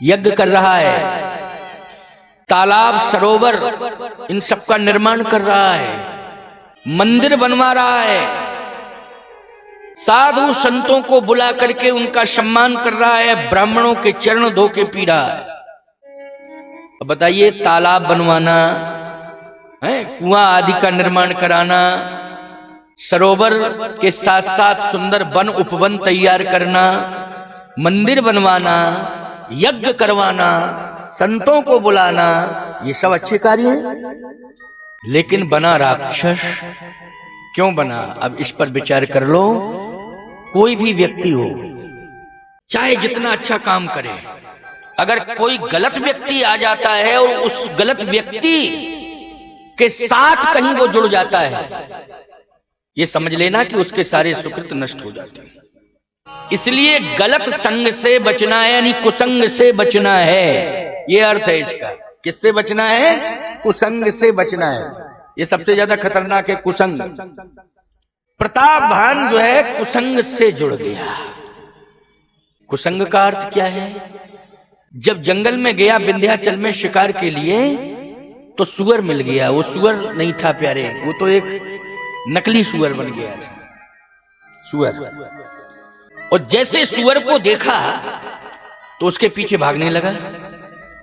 यज्ञ कर रहा है, तालाब सरोवर इन सब का निर्माण कर रहा है, मंदिर बनवा रहा है, साधु संतों को बुला करके उनका सम्मान कर रहा है, ब्राह्मणों के चरण धो के पी रहा है। अब बताइए, तालाब बनवाना है, कुआं आदि का निर्माण कराना, सरोवर के साथ साथ सुंदर वन उपवन तैयार करना, मंदिर बनवाना, यज्ञ करवाना, संतों को बुलाना, ये सब अच्छे कार्य हैं। लेकिन बना राक्षस। क्यों बना? अब इस पर विचार कर लो। कोई भी व्यक्ति हो, चाहे जितना अच्छा काम करे, अगर कोई गलत व्यक्ति आ जाता है और उस गलत व्यक्ति के साथ कहीं वो जुड़ जाता है, ये समझ लेना कि उसके सारे सुकृत नष्ट हो जाते हैं। इसलिए गलत संग से बचना है, यानी कुसंग से बचना है। ये अर्थ है इसका। किससे बचना है? कुसंग से बचना है। ये सबसे ज्यादा खतरनाक है, कुसंग। प्रताप भान जो है कुसंग से जुड़ गया। कुसंग का अर्थ क्या है? जब जंगल में गया विंध्याचल में शिकार के लिए, तो सुअर मिल गया। वो सुअर नहीं था प्यारे, वो तो एक नकली सुअर बन गया था। सुअर, और जैसे सुअर को देखा तो उसके पीछे भागने लगा।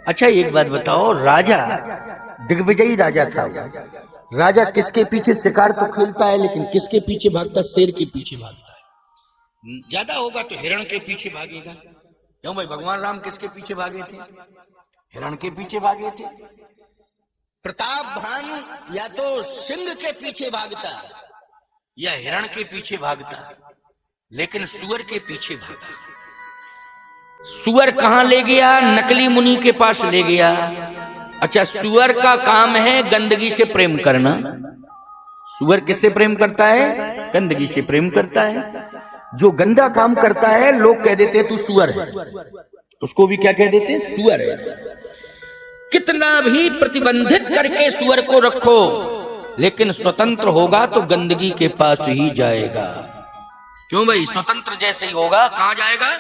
अच्छा एक बात बताओ, राजा दिग्विजयी राजा था। राजा किसके पीछे शिकार तो खेलता है, लेकिन किसके पीछे भागता? शेर के पीछे भागता है। ज्यादा होगा तो हिरण के पीछे भागेगा। क्यों भाई, भगवान राम किसके पीछे भागे थे? हिरण के पीछे भागे थे। प्रताप भान या तो सिंह के पीछे भागता या हिरण के पीछे भागता, लेकिन सुअर के पीछे भागा। सुअर कहां ले गया? नकली मुनि के पास ले गया। अच्छा, सुअर का काम है गंदगी से प्रेम करना। सुअर किससे प्रेम करता है? गंदगी से प्रेम करता है। जो गंदा काम करता है, लोग कह देते हैं तू सुअर है, उसको भी क्या कह देते हैं? सुअर है। कितना भी प्रतिबंधित करके सुअर को रखो, लेकिन स्वतंत्र होगा तो गंदगी के पास ही जाएगा। क्यों भाई? स्वतंत्र जैसे ही होगा कहां जाएगा?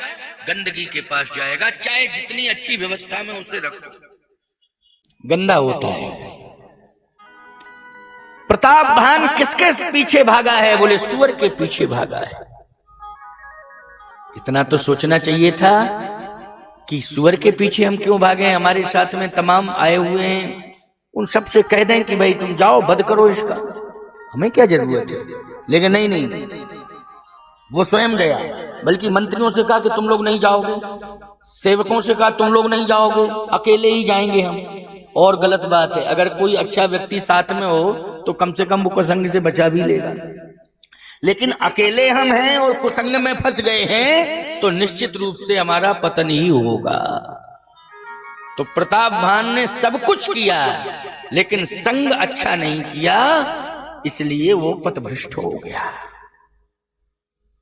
गंदगी के पास जाएगा। चाहे जितनी अच्छी व्यवस्था में उसे रखो, गंदा होता है। प्रताप भान किसके पीछे भागा है? बोले सुअर के पीछे भागा है। इतना तो सोचना चाहिए था कि सुअर के पीछे हम क्यों भागे? हमारे साथ में तमाम आए हुए हैं, उन सब से कह दें कि भाई तुम जाओ, वध करो इसका, हमें क्या जरूरत है। लेकिन नहीं, वो स्वयं गया। बल्कि मंत्रियों से कहा कि तुम लोग नहीं जाओगे, सेवकों से कहा तुम लोग नहीं जाओगे, अकेले ही जाएंगे हम। और गलत बात है, अगर कोई अच्छा व्यक्ति साथ में हो तो कम से कम वो कुसंग से बचा भी लेगा। लेकिन अकेले हम हैं और कुसंग में फंस गए हैं, तो निश्चित रूप से हमारा पतन ही होगा। तो प्रताप भान ने सब कुछ किया, लेकिन संग अच्छा नहीं किया, इसलिए वो पथभ्रष्ट हो गया।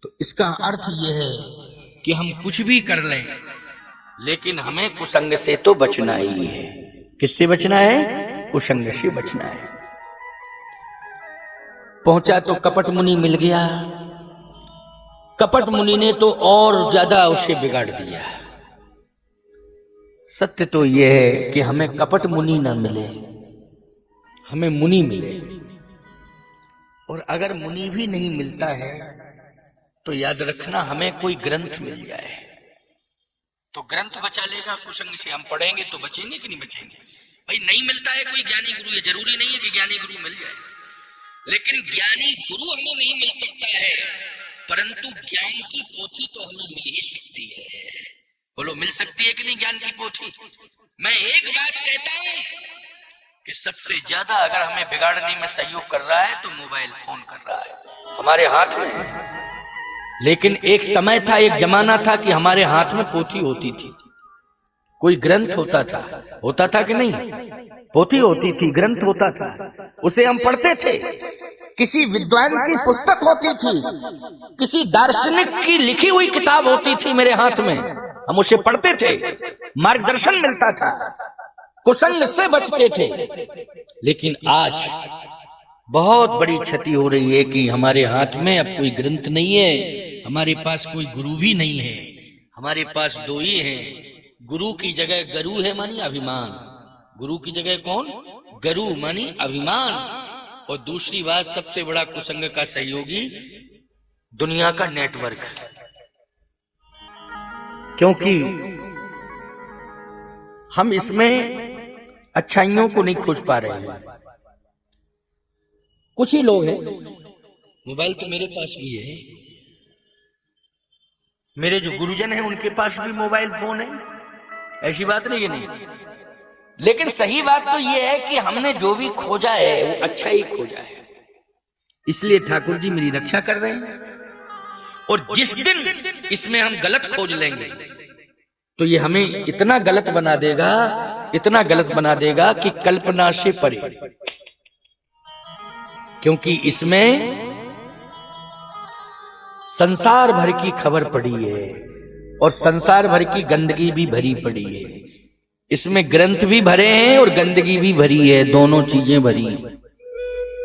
तो इसका अर्थ यह है कि हम कुछ भी कर लें, लेकिन हमें कुसंग से तो बचना ही है। किससे बचना है? कुसंग से बचना है। पहुंचा तो कपट मुनि मिल गया। कपट मुनि ने तो और ज्यादा उसे बिगाड़ दिया। सत्य तो यह है कि हमें कपट मुनि ना मिले, हमें मुनि मिले। और अगर मुनि भी नहीं मिलता है तो याद रखना, हमें कोई ग्रंथ मिल जाए तो ग्रंथ बचा लेगा कुसंग से। हम पढ़ेंगे तो बचेंगे कि नहीं बचेंगे? भाई नहीं मिलता है कोई ज्ञानी गुरु, ये जरूरी नहीं है कि ज्ञानी गुरु मिल जाए, लेकिन ज्ञानी गुरु हमें नहीं मिल सकता है, परंतु ज्ञान की पोथी तो हमें मिल ही सकती है। बोलो, मिल सकती है कि नहीं ज्ञान की पोथी? मैं एक बात कहता हूं कि सबसे ज्यादा अगर हमें बिगाड़ने में सहयोग कर रहा है तो मोबाइल फोन कर रहा है, हमारे हाथ में है। लेकिन एक समय था, एक जमाना था कि हमारे हाथ में पोथी होती थी, कोई ग्रंथ होता था कि नहीं? पोथी होती थी, ग्रंथ होता था, उसे हम पढ़ते थे। किसी विद्वान की पुस्तक होती थी, किसी दार्शनिक की लिखी हुई किताब होती थी मेरे हाथ में, हम उसे पढ़ते थे, मार्गदर्शन मिलता था, कुसंग से बचते थे। लेकिन आज बहुत बड़ी क्षति हो रही है कि हमारे हाथ में अब कोई ग्रंथ नहीं है, हमारे पास कोई गुरु भी नहीं है, हमारे पास दो ही हैं, गुरु की जगह गरु है मानी अभिमान। गुरु की जगह कौन? गरु मानी अभिमान। और दूसरी बात, सबसे बड़ा कुसंग का सहयोगी दुनिया का नेटवर्क, क्योंकि हम इसमें अच्छाइयों को नहीं खोज पा रहे हैं। कुछ ही लोग हैं, मोबाइल तो मेरे पास भी है, मेरे जो गुरुजन हैं उनके पास भी मोबाइल फोन है, ऐसी बात नहीं है नहीं। लेकिन सही बात तो यह है कि हमने जो भी खोजा है वो अच्छा ही खोजा है, इसलिए ठाकुर जी मेरी रक्षा कर रहे हैं। और जिस दिन इसमें हम गलत खोज लेंगे तो ये हमें इतना गलत बना देगा, इतना गलत बना देगा कि कल्पना से परे। क्योंकि इसमें संसार भर की खबर पड़ी है और संसार भर की गंदगी भी भरी पड़ी है। इसमें ग्रंथ भी भरे हैं और गंदगी भी भरी है, दोनों चीजें भरी हैं।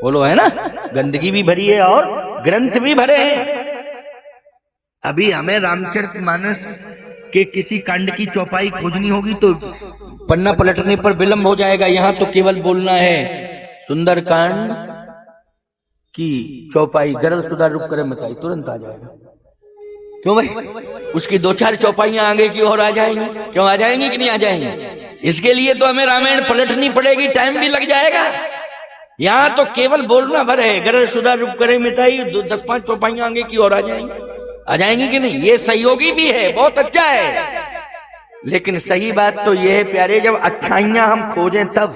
बोलो है ना, गंदगी भी भरी है और ग्रंथ भी भरे हैं। अभी हमें रामचरितमानस के किसी कांड की चौपाई खोजनी होगी तो पन्ना पलटने पर विलंब हो जाएगा। यहां तो केवल बोलना है सुंदर कांड की चौपाई गरल सुधा रुक करे बताई, तुरंत आ जाएगा। क्यों भाई, उसकी दो चार चौपाइयां आगे की और आ जाएंगी, क्यों आ जाएंगी कि नहीं आ जाएंगी? इसके लिए तो हमें रामायण पलटनी पड़ेगी, टाइम भी लग जाएगा। यहां तो केवल बोलना भर है, गरल सुधा रुक करे मिटाई, 10-5 चौपाइयां आगे की और आ जाएंगी कि नहीं? ये सहयोगी भी है, बहुत अच्छा है। लेकिन सही बात तो यह है प्यारे, जब अच्छाइयां हम खोजें तब,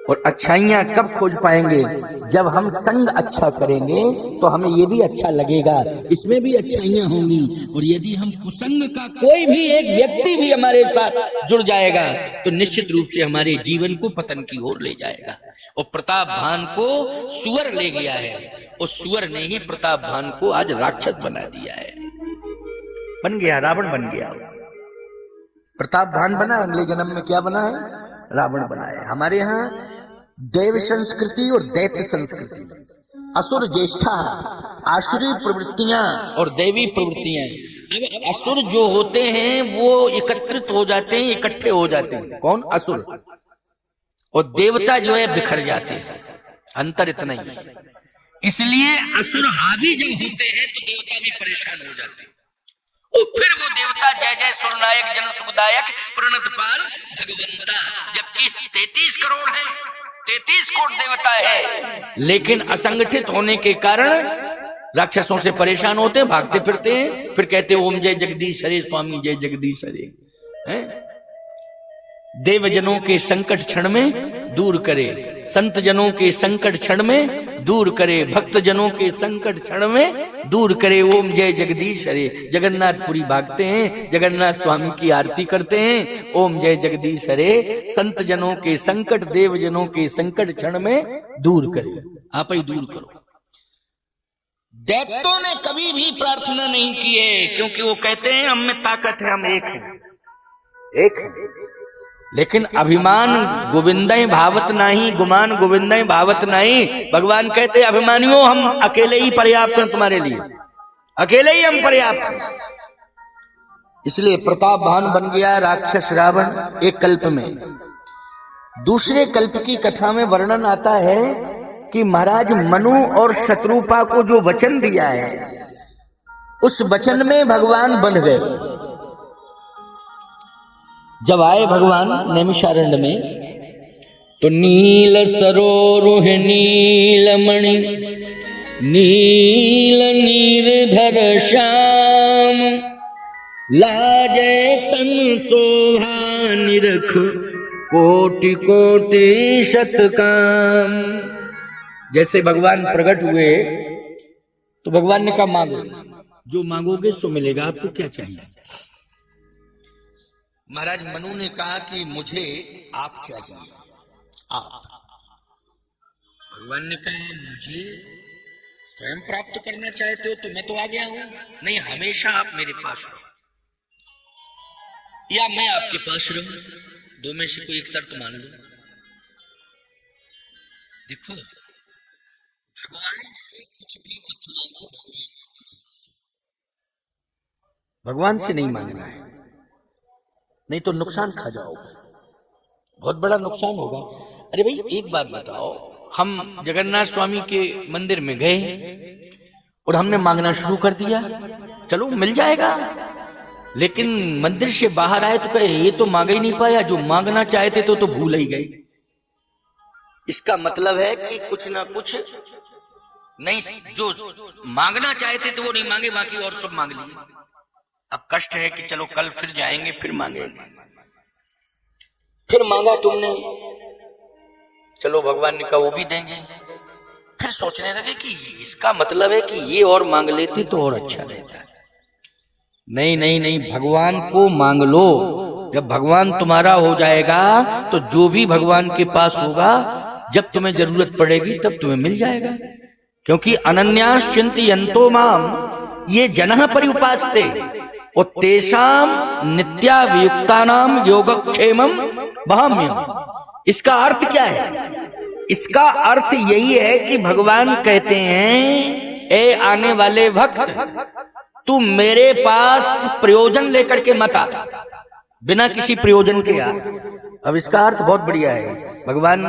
और अच्छाइयां कब खोज पाएंगे? जब हम संग अच्छा करेंगे तो हमें ये भी अच्छा लगेगा, इसमें भी अच्छाइयां होंगी। और यदि हम कुसंग का कोई भी एक व्यक्ति भी हमारे साथ जुड़ जाएगा तो निश्चित रूप से हमारे जीवन को पतन की ओर ले जाएगा। और प्रताप भान को सुअर ले गया है, और सुअर ने ही प्रताप भान को आज राक्षस बना दिया है, बन गया, रावण बन गया। प्रताप भान बना, अगले जन्म में क्या बना है? रावण बना है। हमारे यहाँ देव संस्कृति और दैत्य संस्कृति, असुर ज्येष्ठा, आसुरी प्रवृत्तियां और दैवी प्रवृत्तियां। अब असुर जो होते हैं वो एकत्रित हो जाते हैं, इकट्ठे हो जाते हैं, कौन? असुर। और देवता जो है बिखर जाते हैं, अंतर इतना ही है। इसलिए असुर हावी जब होते हैं तो देवता भी परेशान हो जाते हैं। और फिर वो देवता जय जय सुरनायक जन सुखदायक प्रणत पाल भगवंता, जबकि 33 करोड़ है, 33 कोट देवता है, लेकिन असंगठित होने के कारण राक्षसों से परेशान होते हैं, भागते फिरते हैं। फिर कहते हैं ओम जय जगदीश हरे, स्वामी जय जगदीश हरे। देवजनों के संकट क्षण में दूर करे, संत जनों के संकट क्षण में दूर करे, भक्त जनों के संकट क्षण में दूर करे। ओम जय जगदीश हरे। जगन्नाथपुरी भागते हैं, जगन्नाथ स्वामी की आरती करते हैं, ओम जय जगदीश हरे। संत जनों के संकट, देव जनों के संकट क्षण में दूर करे, आप ही दूर करो। दैत्यों ने कभी भी प्रार्थना नहीं की है, क्योंकि वो कहते हैं हम में ताकत है, हम एक हैं, एक हैं। लेकिन अभिमान गोविंदय भावत नहीं, गुमान गोविंदय भावत नहीं। भगवान कहते अभिमानियों हम अकेले ही पर्याप्त हैं तुम्हारे लिए, अकेले ही हम पर्याप्त हैं। इसलिए प्रताप भान बन गया राक्षस रावण एक कल्प में। दूसरे कल्प की कथा में वर्णन आता है कि महाराज मनु और शत्रुपा को जो वचन दिया है उस वचन में भगवान बन गए। जब आए भगवान नैमिषारण्य में तो नील सरोरुह नीलमणि नील नीरधर श्याम लाजय तन शोभा निरख कोटि कोटि शतकाम। जैसे भगवान प्रकट हुए तो भगवान ने कहा मांगो, जो मांगोगे सो मिलेगा। आपको क्या चाहिए? महाराज मनु ने कहा कि मुझे आप चाहिए, आप। भगवान ने कहा मुझे स्वयं प्राप्त करना चाहते हो तो मैं तो आ गया हूं, नहीं हमेशा आप मेरे पास रहो या मैं आपके पास रहूं, दो में से कोई एक शर्त मान लो। देखो भगवान से कुछ भी मत मांगो, भगवान से नहीं मांगना है। नहीं तो नुकसान खा जाओगे, बहुत बड़ा नुकसान होगा। अरे भाई एक बात बताओ, हम जगन्नाथ स्वामी के मंदिर में गए और हमने मांगना शुरू कर दिया, चलो मिल जाएगा, लेकिन मंदिर से बाहर आए तो कहे ये तो मांग ही नहीं पाया, जो मांगना चाहते तो भूल ही गए। इसका मतलब है कि कुछ ना कुछ नहीं, जो मांगना चाहते थे वो नहीं मांगे, बाकी और सब मांग लिए। अब कष्ट है कि चलो कल फिर जाएंगे, फिर मांगेंगे। फिर मांगा तुमने, चलो भगवान ने कहा वो भी देंगे। फिर सोचने लगे कि इसका मतलब है कि ये और मांग लेते तो और अच्छा रहता। नहीं नहीं नहीं, भगवान को मांग लो। जब भगवान तुम्हारा हो जाएगा तो जो भी भगवान के पास होगा, जब तुम्हें जरूरत पड़ेगी तब तुम्हें मिल जाएगा। क्योंकि अनन्यास चिंतयन्तो माम ये जनः पर्युपास्ते और तेषाम नित्याभियुक्तानाम योगक्षेमम वहाम्यहम्। इसका अर्थ क्या है? इसका अर्थ यही है कि भगवान कहते हैं, ए आने वाले भक्त, तू मेरे पास प्रयोजन लेकर के मत आ, बिना किसी प्रयोजन के आ। अब इसका अर्थ बहुत बढ़िया है। भगवान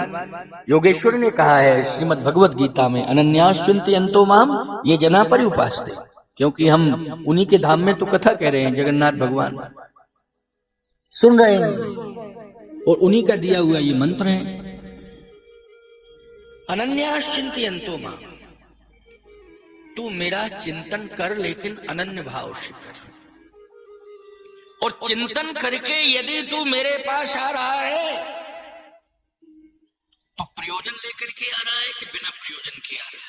योगेश्वर ने कहा है श्रीमद् भगवत गीता में, अनन्यास चिंतयन्तो माम ये जना पर्युपास्ते। क्योंकि हम उन्हीं के धाम में तो कथा कह रहे हैं, जगन्नाथ भगवान सुन रहे हैं और उन्हीं का दिया हुआ ये मंत्र है, अनन्यास चिंतयन्तो माम। तू मेरा चिंतन कर, लेकिन अनन्य भाव से कर। और चिंतन करके यदि तू मेरे पास आ रहा है तो प्रयोजन लेकर के आ रहा है कि बिना प्रयोजन के आ रहा है?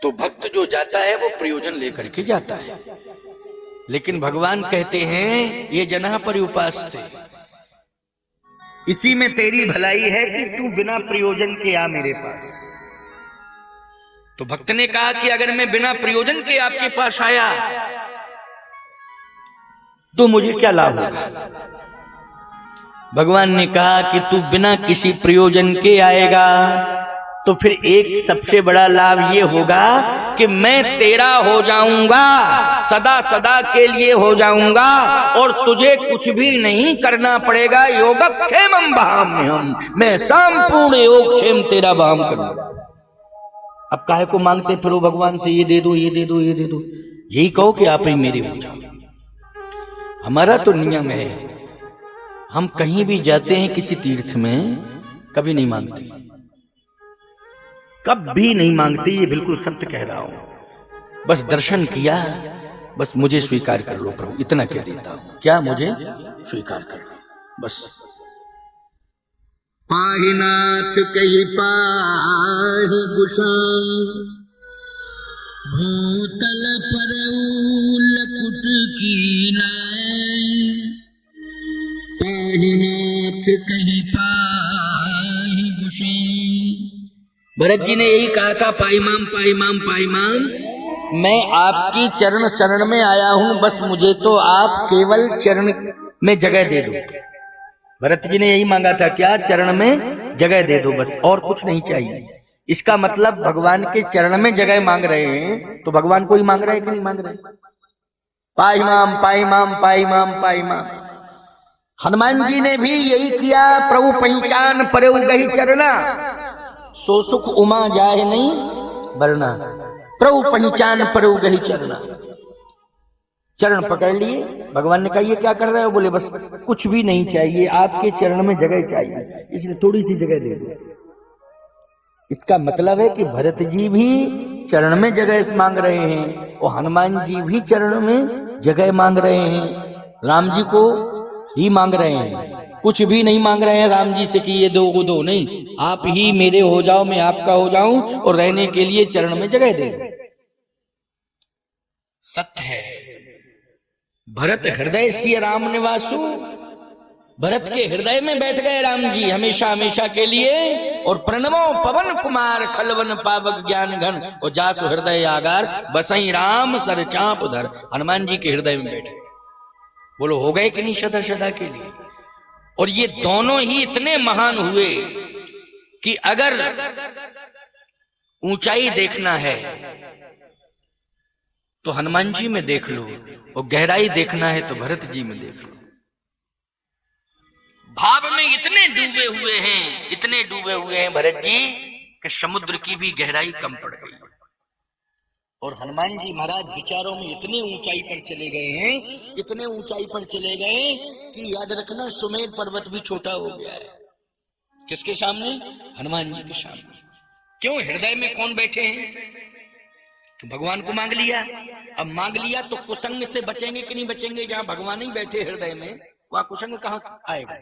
तो भक्त जो जाता है वो प्रयोजन लेकर के जाता है। लेकिन भगवान कहते हैं ये जनः पर्युपास्ते, इसी में तेरी भलाई है कि तू बिना प्रयोजन के आ मेरे पास। तो भक्त ने कहा कि अगर मैं बिना प्रयोजन के आपके पास आया तो मुझे क्या लाभ होगा? भगवान ने कहा कि तू बिना किसी प्रयोजन के आएगा तो फिर एक सबसे बड़ा लाभ ये होगा कि मैं तेरा हो जाऊंगा, सदा सदा के लिए हो जाऊंगा, और तुझे कुछ भी नहीं करना पड़ेगा। योगक्षेमम वहाम्यहम्, मैं संपूर्ण योगक्षेम तेरा वहाम करूंगा। अब काहे को मांगते फिरो भगवान से, ये दे दो, ये दे दो, ये दे दो। यही कहो कि आप ही मेरे हो जाओ। हमारा तो नियम है, हम कहीं भी जाते हैं किसी तीर्थ में, कभी नहीं मांगते, कभी नहीं मांगते। ये बिल्कुल सत्य कह रहा हूं। बस दर्शन किया, बस मुझे स्वीकार कर लो प्रभु, इतना कह देता हूं। क्या मुझे स्वीकार कर लो बस। पाहि नाथ कही पाहि गुसाई, भूतल पर लकुट की नाई। पाहि नाथ कही पाहि गुसाई। भरत जी ने यही कहा था, पाईमाम पाईमाम पाईमाम, मैं आपकी चरण शरण में आया हूं, बस मुझे तो आप केवल चरण में जगह दे दो। भरत जी ने यही मांगा था, क्या? चरण में जगह दे दो, बस और कुछ नहीं चाहिए। इसका मतलब भगवान के चरण में जगह मांग रहे हैं, तो भगवान को ही मांग रहे हैं कि नहीं मांग रहे? पाईमाम पाईमाम पाईमाम पाईमाम। हनुमान जी ने भी यही किया, प्रभु पहचान परऊ गही चरना, सो सुख उमा जाए नहीं वरना। प्रभु पहचान परऊ गही चरना, चरण पकड़ लिए। भगवान ने कहा ये क्या कर रहे हो? बोले बस कुछ भी नहीं चाहिए, आपके चरण में जगह चाहिए, इसलिए थोड़ी सी जगह दे दो। इसका मतलब है कि भरत जी भी चरण में जगह मांग रहे हैं और हनुमान जी भी चरण में जगह मांग रहे हैं, राम जी को ही मांग रहे हैं। कुछ भी नहीं मांग रहे हैं राम जी से कि ये दो वो दो, नहीं, आप ही मेरे हो जाओ, मैं आपका हो जाऊं, और रहने के लिए चरण में जगह दे दो। सत्य है। भरत हृदय सिय राम निवासु, भरत के हृदय में बैठ गए राम जी हमेशा हमेशा के लिए। और प्रणवो पवन कुमार खलवन पावक ज्ञान घन, और जासु हृदय आगार बसई राम सर चाप धर। हनुमान जी के हृदय में बैठे। बोलो हो गए कि नहीं सदा सदा के लिए? और ये दोनों ही इतने महान हुए कि अगर ऊंचाई देखना है तो हनुमान जी में देख लो, और गहराई देखना है तो भरत जी में देख लो। में इतने डूबे हुए हैं, इतने डूबे हुए हैं भरत जी कि समुद्र की भी गहराई कम पड़ गई। और हनुमान जी महाराज विचारों में इतने ऊंचाई पर चले गए हैं, इतने ऊंचाई पर चले गए कि याद रखना सुमेर पर्वत भी छोटा हो गया है। किसके सामने? हनुमान जी के सामने। क्यों? हृदय में कौन बैठे हैं? तो भगवान को मांग लिया। अब मांग लिया तो कुसंग से बचेंगे कि नहीं बचेंगे? जहां भगवान ही बैठे हृदय में, वहां कुसंग कहां आएगा?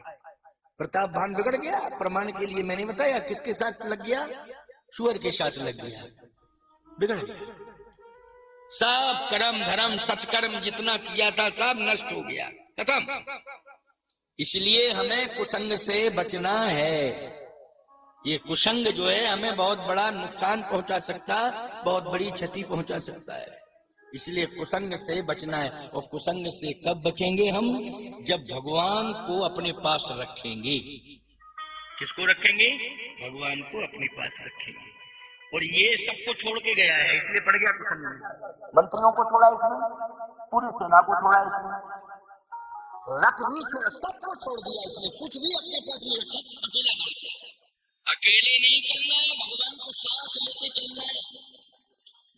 प्रताप भान बिगड़ गया। प्रमाण के लिए मैंने बताया किसके साथ लग गया? सुअर के साथ लग गया, बिगड़ गया। सब कर्म धर्म सत्कर्म जितना किया था सब नष्ट हो गया, खत्म। इसलिए हमें कुसंग से बचना है। ये कुसंग जो है हमें बहुत बड़ा नुकसान पहुंचा सकता, बहुत बड़ी क्षति पहुंचा सकता है। इसलिए कुसंग से बचना है। और कुसंग से कब बचेंगे हम? जब भगवान को अपने पास रखेंगे। किसको रखेंगे? भगवान को अपने पास रखेंगे। और ये सबको छोड़ के गया है, इसलिए पड़ गया कुसंग में। मंत्रियों को छोड़ा इसने, पूरी सेना को छोड़ा इसने, रथ भी छोड़ा, सबको छोड़ दिया इसने। कुछ भी अपने पास नहीं रखा, अकेला गया। अकेले नहीं चलना है, भगवान को साथ लेके चलना है।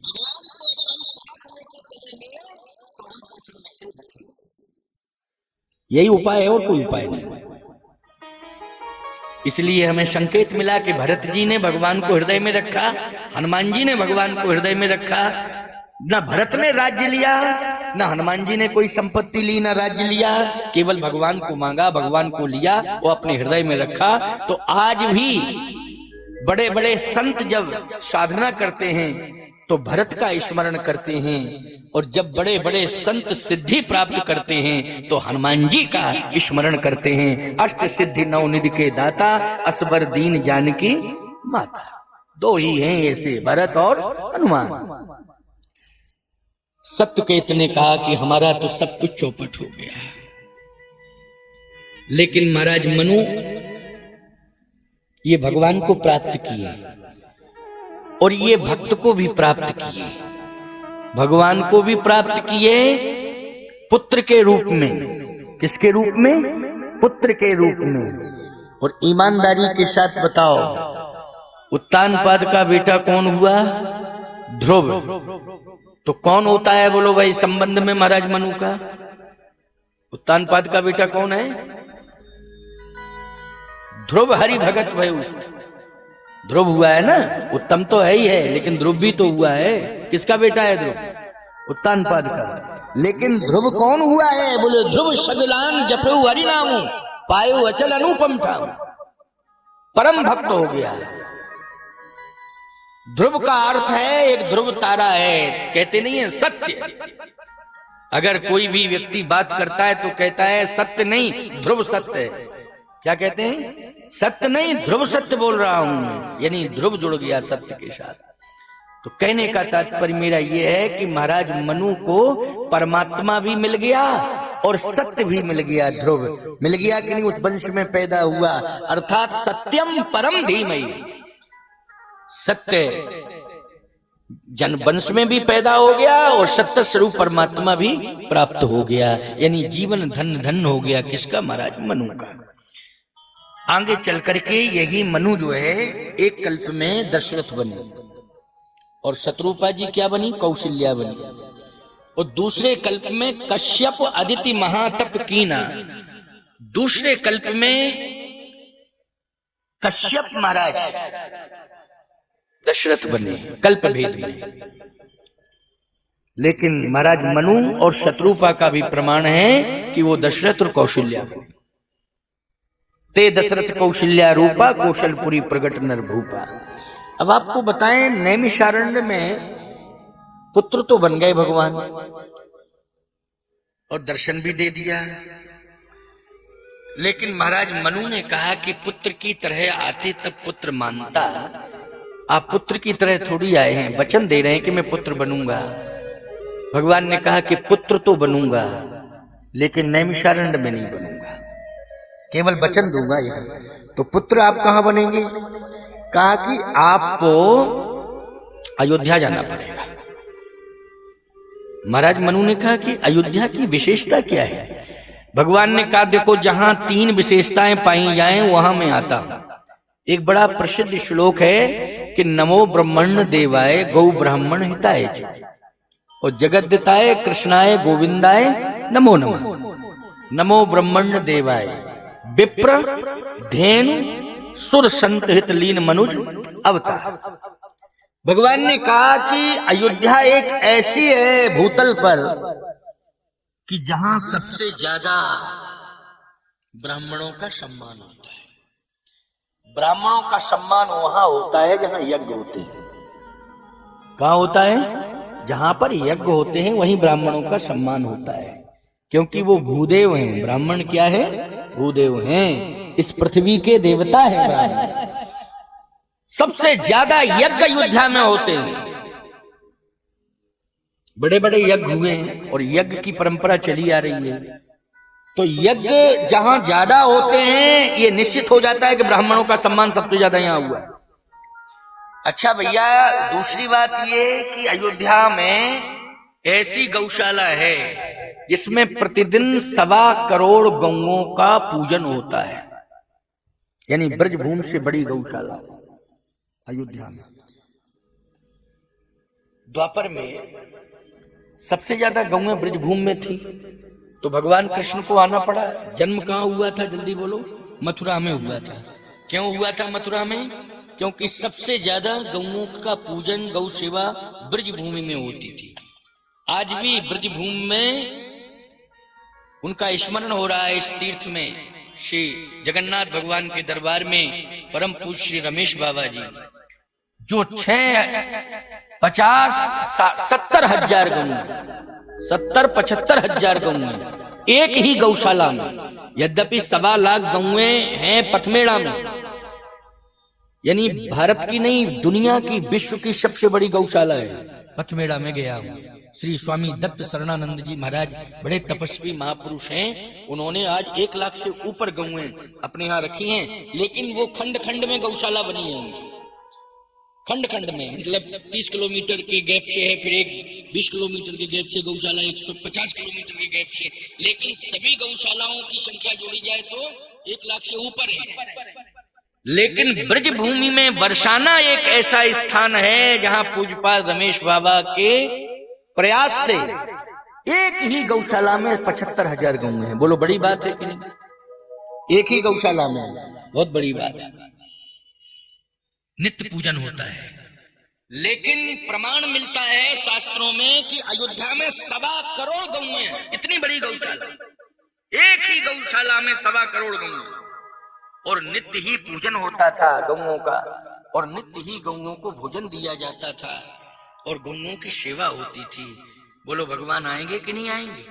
भगवान को अगर हम साथ लेके चलेंगे तो हम कुसंग से बचेंगे। यही उपाय है, और कोई उपाय नहीं। इसलिए हमें संकेत मिला कि भरत जी ने भगवान को हृदय में रखा, हनुमान जी ने भगवान को हृदय में रखा। ना भरत ने राज्य लिया, ना हनुमान जी ने कोई संपत्ति ली, ना राज्य लिया, केवल भगवान को मांगा, भगवान को लिया, वो अपने हृदय में रखा। तो आज भी बड़े बड़े संत जब साधना करते हैं तो भरत का स्मरण करते हैं, और जब बड़े बड़े संत सिद्धि प्राप्त करते हैं तो हनुमान जी का स्मरण करते हैं। अष्ट सिद्धि नवनिधि के दाता, असबर दीन जानकी माता। दो ही हैं ऐसे, भरत और हनुमान। सत्यकेत ने कहा कि हमारा तो सब कुछ चौपट हो गया, लेकिन महाराज मनु ये भगवान को प्राप्त किए और ये भक्त को भी प्राप्त किए। भगवान को भी प्राप्त किए पुत्र के रूप में। किसके रूप में? पुत्र के रूप में। और ईमानदारी के साथ बताओ, उत्तानपाद का बेटा कौन हुआ? ध्रुव। तो कौन होता है बोलो भाई संबंध में महाराज मनु का? उत्तानपाद का बेटा कौन है? ध्रुव हरि भगत भयो। ध्रुव हुआ है ना, उत्तम तो है ही है, लेकिन ध्रुव भी तो हुआ है। किसका बेटा है ध्रुव? उत्तानपाद का। लेकिन ध्रुव कौन हुआ है? बोले ध्रुव सगलान जपो हरि नामो, पायो अचल अनुपम था। परम भक्त हो गया। ध्रुव का अर्थ है एक ध्रुव तारा है, कहते नहीं है सत्य। अगर कोई भी व्यक्ति बात करता है तो कहता है सत्य नहीं, ध्रुव सत्य है। क्या कहते हैं? सत्य नहीं, ध्रुव सत्य बोल रहा हूं मैं, यानी ध्रुव जुड़ गया सत्य के साथ। तो कहने का तात्पर्य मेरा यह है कि महाराज मनु को परमात्मा भी मिल गया और सत्य भी मिल गया, ध्रुव मिल गया कि नहीं? उस वंश में पैदा हुआ, अर्थात सत्यम परम धीमहि। सत्य जन वंश में भी पैदा हो गया और सत्य स्वरूप परमात्मा भी प्राप्त हो गया, यानी जीवन धन धन हो गया। किसका? महाराज मनु का। आगे चल करके यही मनु जो है एक कल्प में दशरथ बने, और शत्रुपा जी क्या बनी? कौशल्या बनी। और दूसरे कल्प में कश्यप अदिति महातप कीना। दूसरे कल्प में कश्यप महाराज दशरथ बने, कल्प भेद में। लेकिन महाराज मनु और शत्रुपा का भी प्रमाण है कि वो दशरथ और कौशल्या। ते दशरथ कौशल्या रूपा, कौशलपुरी प्रगट नरभूपा। अब आपको बताएं, नैमिषारण्य में पुत्र तो बन गए भगवान और दर्शन भी दे दिया, लेकिन महाराज मनु ने कहा कि पुत्र की तरह आते तब पुत्र मानता। आप पुत्र की तरह थोड़ी आए हैं, वचन दे रहे हैं कि मैं पुत्र बनूंगा। भगवान ने कहा कि पुत्र तो बनूंगा, लेकिन नैमिषारण्य में नहीं बनूंगा, केवल वचन दूंगा यहाँ। तो पुत्र आप कहां बनेंगे? कहा कि आपको अयोध्या जाना पड़ेगा। महाराज मनु ने कहा कि अयोध्या की विशेषता क्या है? भगवान ने कहा देखो जहां 3 विशेषताएं पाई जाएं वहां मैं आता हूं। एक बड़ा प्रसिद्ध श्लोक है कि नमो ब्रह्मण्य देवाय गौ ब्राह्मण हिताय च, और जगद्दिताय कृष्णाय गोविंदाय नमो नमः। नमो ब्रह्मण्य देवाय विप्र धेनु सुर संत हित लीन मनुज अवतार। भगवान ने कहा कि अयोध्या एक ऐसी है भूतल पर कि जहां सबसे ज्यादा ब्राह्मणों का सम्मान होता है। ब्राह्मणों का सम्मान वहां होता है जहां यज्ञ होते हैं। कहां होता है? जहां पर यज्ञ होते हैं वहीं ब्राह्मणों का सम्मान होता है, क्योंकि वो भूदेव हैं। ब्राह्मण क्या है? भूदेव हैं, इस पृथ्वी के देवता हैं ब्राह्मण। सबसे ज्यादा यज्ञ अयोध्या में होते हैं। बड़े बड़े यज्ञ हुए हैं और यज्ञ की परंपरा चली आ रही है। तो यज्ञ जहां ज्यादा होते हैं ये निश्चित हो जाता है कि ब्राह्मणों का सम्मान सबसे ज्यादा यहां हुआ है। अच्छा भैया, दूसरी बात ये कि अयोध्या में ऐसी गौशाला है जिसमें प्रतिदिन 1.25 करोड़ गौओं का पूजन होता है, यानी ब्रजभूमि से बड़ी गौशाला अयोध्या में। द्वापर में सबसे ज्यादा गौएं ब्रजभूमि में थी, तो भगवान कृष्ण को आना पड़ा। जन्म कहाँ हुआ था? जल्दी बोलो। मथुरा में हुआ था। क्यों हुआ था मथुरा में? क्योंकि सबसे ज्यादा गौओं का पूजन, गौ सेवा ब्रजभूमि में होती थी। आज भी ब्रजभूमि में उनका स्मरण हो रहा है। इस तीर्थ में श्री जगन्नाथ भगवान के दरबार में परम पूज्य श्री रमेश बाबा जी, जो 70 हजार गऊ, 70-75 हजार गऊ एक ही गौशाला में। यद्यपि 1.25 लाख गौएं हैं पथमेड़ा में, यानी भारत की नहीं दुनिया की, विश्व की सबसे बड़ी गौशाला है। पथमेड़ा में गया हूं। श्री स्वामी दत्त शरणानंद जी महाराज बड़े तपस्वी महापुरुष हैं। उन्होंने आज 1 लाख से ऊपर गौएं अपने यहाँ रखी हैं, लेकिन वो खंड खंड में गौशाला बनी है उनकी। खंड खंड में, मतलब 30 किलोमीटर के गैप से है, फिर एक 20 किलोमीटर के गैप से गौशाला, 150 किलोमीटर के गैप से। लेकिन सभी गौशालाओं की संख्या जोड़ी जाए तो 1 लाख से ऊपर है। लेकिन ब्रजभूमि में वर्षाना एक ऐसा स्थान है जहां पूज्यपाल रमेश बाबा के प्रयास से एक ही गौशाला में 75 हजार गौएं हैं। बोलो बड़ी बात है कि नहीं? एक ही गौशाला में, बहुत बड़ी बात है। नित्य पूजन होता है। लेकिन प्रमाण मिलता है शास्त्रों में कि अयोध्या में 1.25 करोड़ गौएं हैं। इतनी बड़ी गौशाला, एक ही गौशाला में 1.25 करोड़ गौएं, और नित्य ही पूजन होता था गौओं का, और नित्य ही गौओं को भोजन दिया जाता था, और गौओं की सेवा होती थी। बोलो भगवान आएंगे कि नहीं आएंगे?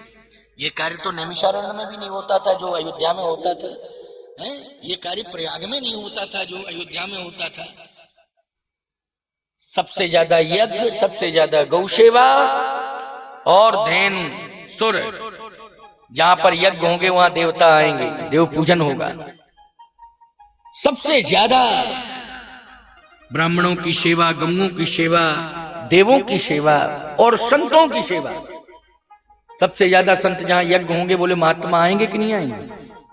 ये कार्य तो नैमिषारण्य में भी नहीं होता था जो अयोध्या में होता था, है? ये कार्य प्रयाग में नहीं होता था जो अयोध्या में होता था। सबसे ज्यादा यज्ञ, सबसे ज्यादा गौ सेवा और धेनु सुर। जहां पर यज्ञ होंगे वहां देवता आएंगे, देव पूजन होगा। सबसे ज्यादा ब्राह्मणों की सेवा, गौओं की सेवा, देवों की सेवा और संतों की सेवा। सबसे ज्यादा संत जहां यज्ञ होंगे, बोले महात्मा आएंगे कि नहीं आएंगे?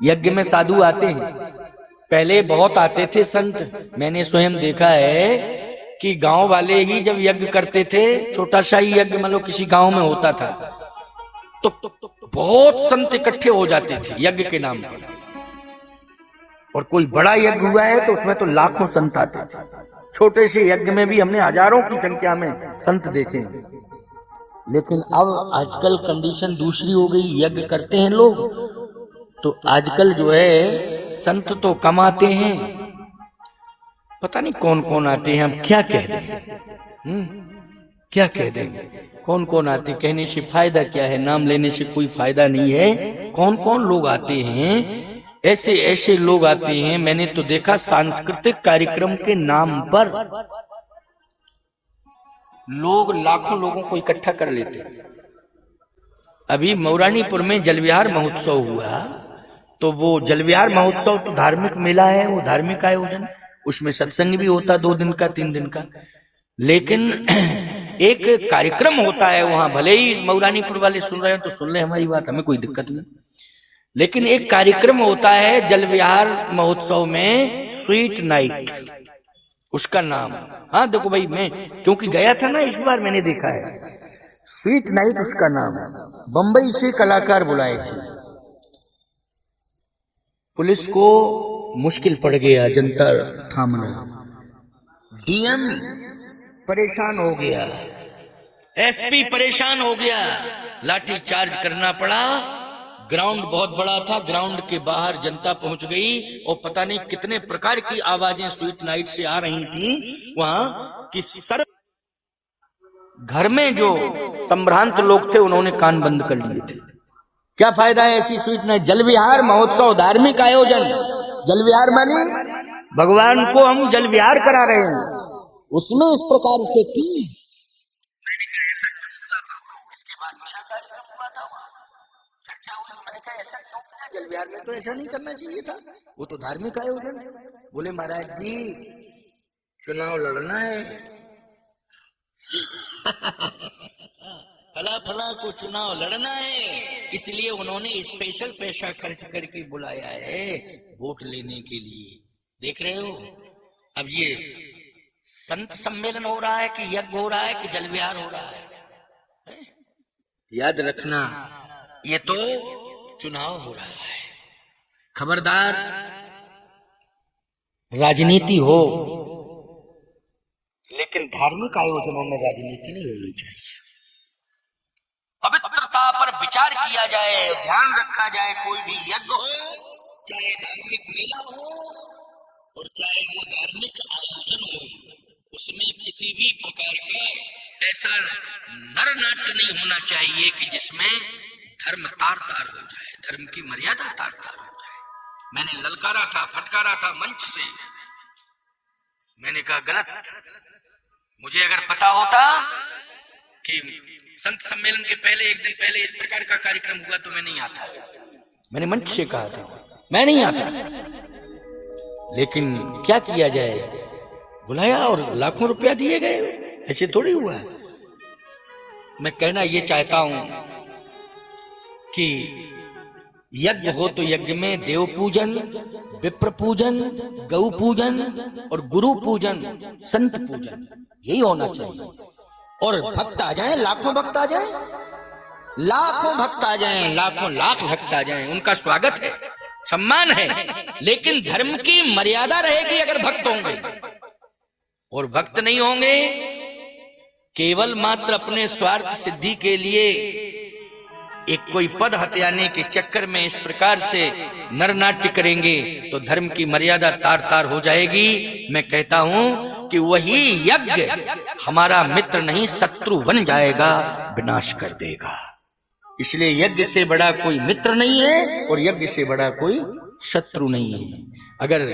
यज्ञ में साधु आते हैं, पहले बहुत आते थे संत। मैंने स्वयं देखा है कि गांव वाले ही जब यज्ञ करते थे, छोटा सा ही यज्ञ मान लो किसी गांव में होता था, तो बहुत संत इकट्ठे हो जाते थे यज्ञ के नाम पर। और कोई बड़ा यज्ञ हुआ है तो उसमें तो लाखों संत आते थे। छोटे से यज्ञ में भी हमने हजारों की संख्या में संत देखे। लेकिन अब आजकल कंडीशन दूसरी हो गई। यज्ञ करते हैं लोग तो आजकल जो है संत तो कम आते हैं, पता नहीं कौन कौन आते हैं। हम क्या कह दें, क्या कह दें? कौन कौन आते, कहने से फायदा क्या है? नाम लेने से कोई फायदा नहीं है। कौन कौन लोग आते हैं? ऐसे ऐसे लोग आते हैं, मैंने तो देखा सांस्कृतिक कार्यक्रम के नाम पर लोग लाखों लोगों को इकट्ठा कर लेते। अभी मौरानीपुर में जल विहार महोत्सव हुआ, तो वो जल विहार महोत्सव तो धार्मिक मेला है, वो धार्मिक आयोजन, उसमें सत्संग भी होता 2 दिन का 3 दिन का। लेकिन एक कार्यक्रम होता है वहां, भले ही मौरानीपुर वाले सुन रहे हो तो सुन ले हमारी बात, हमें कोई दिक्कत नहीं। लेकिन एक कार्यक्रम होता है जल विहार महोत्सव में, स्वीट नाइट उसका नाम। हाँ देखो भाई, मैं क्योंकि गया था ना इस बार, मैंने देखा है, स्वीट नाइट उसका नाम है। बंबई से कलाकार बुलाए थे। पुलिस को मुश्किल पड़ गया जनता थामना, डीएम परेशान हो गया, एसपी परेशान हो गया, लाठी चार्ज करना पड़ा। ग्राउंड बहुत बड़ा था, ग्राउंड के बाहर जनता पहुंच गई और पता नहीं कितने प्रकार की आवाजें स्वीट नाइट से आ रही थी वहां कि सर घर में जो संभ्रांत लोग थे उन्होंने कान बंद कर लिए थे। क्या फायदा है ऐसी स्वीट नाइट? जल विहार महोत्सव धार्मिक आयोजन, जल विहार माने भगवान को हम जल विहार करा रहे हैं, उसमें इस प्रकार से की। इसके बाद मेरा कार्यक्रम हुआ था, वहां चर्चा हुई, तो मैंने कहा ऐसा क्यों किया? जल विहार में तो ऐसा नहीं करना चाहिए था, वो तो धार्मिक आयोजन। बोले महाराज जी चुनाव लड़ना है फला फला को चुनाव लड़ना है, इसलिए उन्होंने स्पेशल पैसा खर्च करके बुलाया है वोट लेने के लिए। देख रहे हो, अब ये संत सम्मेलन हो रहा है कि यज्ञ हो रहा है कि जल विहार हो रहा है? याद रखना, ये तो चुनाव हो रहा है। खबरदार, राजनीति हो लेकिन धार्मिक आयोजनों में राजनीति नहीं होनी चाहिए। पवित्रता पर विचार किया जाए, ध्यान रखा जाए। कोई भी यज्ञ हो, चाहे धार्मिक मेला हो और चाहे वो धार्मिक आयोजन हो, उसमें किसी भी प्रकार का ऐसा नर नाट्य नहीं होना चाहिए कि जिसमें धर्म तार तार हो जाए, धर्म की मर्यादा तार तार हो जाए। मैंने ललकारा था, फटकारा था मंच से, मैंने कहा गलत। मुझे अगर पता होता कि संत सम्मेलन के पहले एक दिन पहले इस प्रकार का कार्यक्रम हुआ तो मैं नहीं आता। मैंने मंच से कहा था मैं नहीं आता, लेकिन क्या किया जाए, बुलाया और लाखों रुपया दिए गए, ऐसे थोड़ी हुआ। मैं कहना ये चाहता हूं कि यज्ञ हो तो यज्ञ में देव पूजन, विप्र पूजन, गौ पूजन और गुरु पूजन, संत पूजन, यही होना चाहिए। और भक्त आ जाएं, लाखों भक्त आ जाएं, लाखों भक्त आ जाएं, लाखों लाख भक्त आ जाएं, उनका स्वागत है, सम्मान है, लेकिन धर्म की मर्यादा रहेगी अगर भक्त होंगे। और भक्त नहीं होंगे, केवल मात्र अपने स्वार्थ सिद्धि के लिए एक कोई पद हथियाने के चक्कर में इस प्रकार से नरनाट्य करेंगे तो धर्म की मर्यादा तार तार हो जाएगी। मैं कहता हूं कि वही यज्ञ हमारा मित्र नहीं शत्रु बन जाएगा, विनाश कर देगा। इसलिए यज्ञ से बड़ा कोई मित्र नहीं है और यज्ञ से बड़ा कोई शत्रु नहीं है। अगर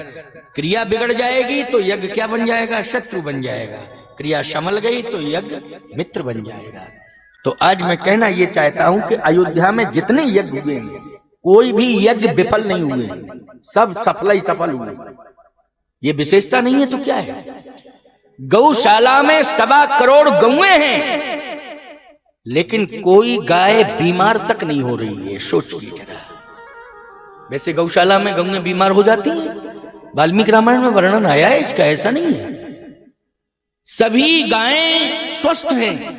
क्रिया बिगड़ जाएगी तो यज्ञ क्या बन जाएगा? शत्रु बन जाएगा। क्रिया संभल गई तो यज्ञ मित्र बन जाएगा। तो आज मैं कहना ये चाहता हूं कि अयोध्या में जितने यज्ञ हुए कोई भी यज्ञ विफल नहीं हुए, सब सफल ही सफल हुए। ये विशेषता नहीं है तो क्या है? गौशाला में 1.25 करोड़ गौएं हैं, लेकिन कोई गाय बीमार तक नहीं हो रही है। सोचिए जरा। वैसे गौशाला में गौएं बीमार हो जाती हैं, वाल्मीकि रामायण में वर्णन आया है इसका, ऐसा नहीं है। सभी गायें स्वस्थ हैं।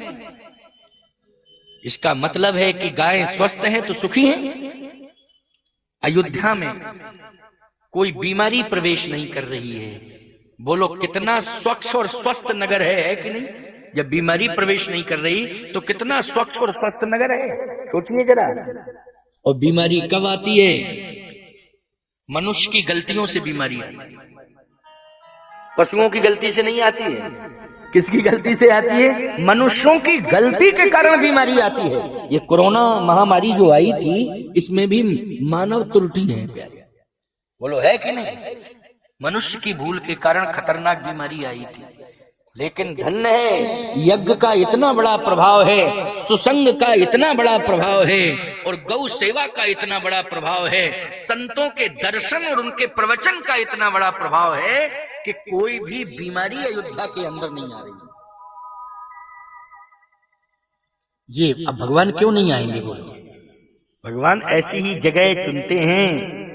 इसका मतलब है कि गायें स्वस्थ हैं तो सुखी हैं। अयोध्या में कोई बीमारी प्रवेश नहीं कर रही है। बोलो कितना स्वच्छ और स्वस्थ नगर है कि नहीं? जब बीमारी प्रवेश नहीं कर रही तो कितना स्वच्छ और स्वस्थ नगर है, सोचिए जरा। और बीमारी कब आती है? मनुष्य की गलतियों से बीमारी आती है, पशुओं की गलती से नहीं आती है। किसकी गलती से आती है? मनुष्यों की गलती के कारण बीमारी आती है। ये कोरोना महामारी जो आई थी, इसमें भी मानव त्रुटि है प्यारे। बोलो है कि नहीं? मनुष्य की भूल के कारण खतरनाक बीमारी आई थी। लेकिन धन्य है, यज्ञ का इतना बड़ा प्रभाव है, सुसंग का इतना बड़ा प्रभाव है और गौ सेवा का इतना बड़ा प्रभाव है, संतों के दर्शन और उनके प्रवचन का इतना बड़ा प्रभाव है कि कोई भी बीमारी अयोध्या के अंदर नहीं आ रही। ये अब भगवान क्यों नहीं आएंगे? बोलो भगवान ऐसी ही जगह चुनते हैं